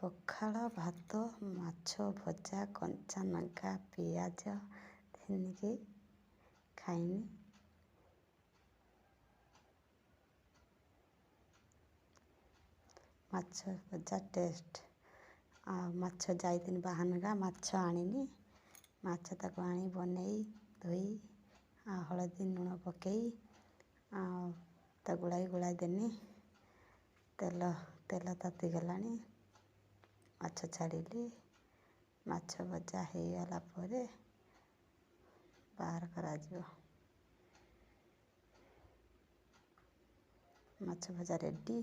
ପଖାଳ ଭାତ ମାଛ ଭଜା କଞ୍ଚା ଲଙ୍କା ପିଆଜ ଛିନିକି ଖାଇନି। ମାଛ ଭଜା ଟେଷ୍ଟ। ଆଉ ମାଛ ଯାଇଥିନି ବାହାନଗା ମାଛ ଆଣିନି। ମାଛ ତାକୁ ଆଣି ବନେଇ ଧୋଇ ଆଉ ହଳଦୀ ଲୁଣ ପକେଇ ଆଉ ତାକୁ ଗୋଳାଇ ଦେନି। ତେଲ ତାତିଗଲାଣି। ମାଛ ଛାଡ଼ିଲି। ମାଛ ଭଜା ହେଇଗଲା ପରେ ବାହାର କରାଯିବ। ମାଛ ଭଜା ରେଡ଼ି।